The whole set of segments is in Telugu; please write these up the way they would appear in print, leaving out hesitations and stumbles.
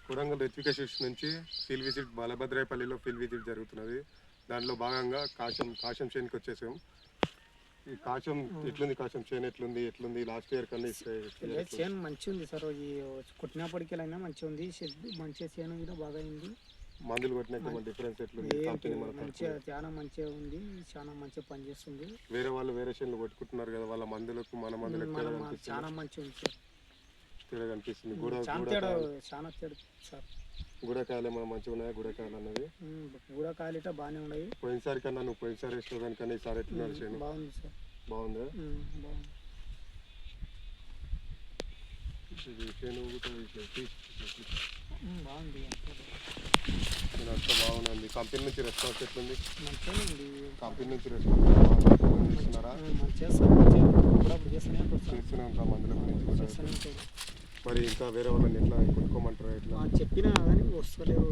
కొడంగల్ రిత్వికేష్ నుంచి ఫీల్డ్ విజిట్ బాలభద్రాయపల్లిలో ఫీల్డ్ విజిట్ జరుగుతున్నది. దాంట్లో భాగంగా కాశం చేనుకి వచ్చేసాం. ఈ కాశం ఎట్లుంది, కాశం చేను ఎట్లుంది లాస్ట్ ఇయర్ కన్నా చేను మంచిగా ఉంది సార్. ఈ కొట్టినప్పటికైనా మంచిగా ఉంది, మంచిగా చేను కూడా బాగా అయింది. మందులు కొట్టినాక డిఫరెన్స్ ఎట్లుంది? మంచిగా చాలా మంచిగా ఉంది, చాలా మంచిగా పనిచేస్తుంది. వేరే వాళ్ళు వేరే చేనులు కొట్టుకుంటున్నారు కదా, వాళ్ళ మందులకు మన మందులకు చాలా మంచిగా ఉంది సార్. తేడా కనిపిస్తుంది. చాలా తేడా సార్. గుడకాయలు ఏమైనా మంచిగా ఉన్నాయా? గుడకాయలు అన్నది గుడకాయలు ఇట్లా బాగానే ఉన్నాయి. పోయినసారి కన్నా నువ్వు పోయినసారి వేసిన దానికన్నా ఈసారి ఎట్లున్నారు చేను? బాగుంది సార్. బాగుందా? బాగుంది. చేను బాగుంది, అంతా బాగుంది. కంపెనీ నుంచి రెస్పాన్స్ ఎట్లుంది? మంచిగా ఉంది. కంపెనీ నుంచి రెస్పాన్స్ ఇస్తున్నారా? చేస్తూనే ఉంటాం మందుల గురించి. మరి ఇంకా వేరే వాళ్ళని ఎట్లా కొనుక్కోమంటారా? ఎట్లా చెప్పినా కానీ వస్తలేరు.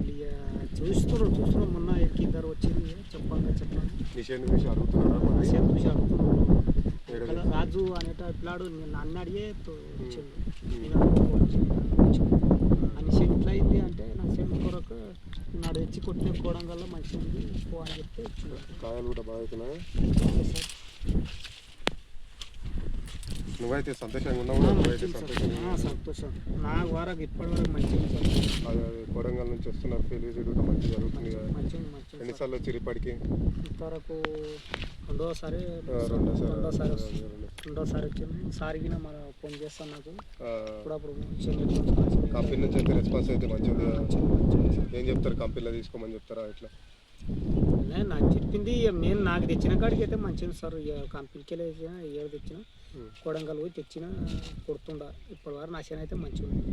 చూస్తున్నాం మొన్న ఇద్దరు వచ్చింది. చెప్పాలి నీ చేను చూసి అడుగుతున్నారా? చూసి అడుగుతున్నాడు. రాజు అనేట పిల్లాడు నన్ను అడిగే వచ్చింది. అని చేను ఇట్లా అయింది అంటే నా చేను కొరకు నాడు తెచ్చి కొట్టిన వల్ల మంచిగా ఉంది పో అని చెప్తే కాయలు కూడా బాగా అవుతున్నాయి. నువ్వైతే సంతోషంగా ఉన్నావు? సంతోషం. నా వరకు ఇప్పటి వరకు మంచిగా. అదే కొడంగల్ నుంచి వస్తున్నారు, ఫీల్డ్ విజిట్ కూడా మంచిగా జరుగుతుంది కదా. ఎన్నిసార్లు వచ్చి ఇప్పటికి? ఇంతవరకు రెండోసారి వచ్చింది. సారికి మన ఫోన్ చేస్తాను నాకు అప్పుడప్పుడు. కంపెనీ నుంచి అయితే రెస్పాన్స్ అయితే మంచిగా. ఏం చెప్తారు? కంపెనీలో తీసుకోమని చెప్తారా? ఇట్లా నాకు చెప్పింది నాకు తెచ్చిన కాడికి అయితే మంచిది సార్. కంపెనీకి వెళ్ళి ఏడు తెచ్చిన కొడంగల్ పోయి తెచ్చిన కొడుతుండ. ఇప్పటి వరకు నా చేను అయితే మంచిగా ఉంది.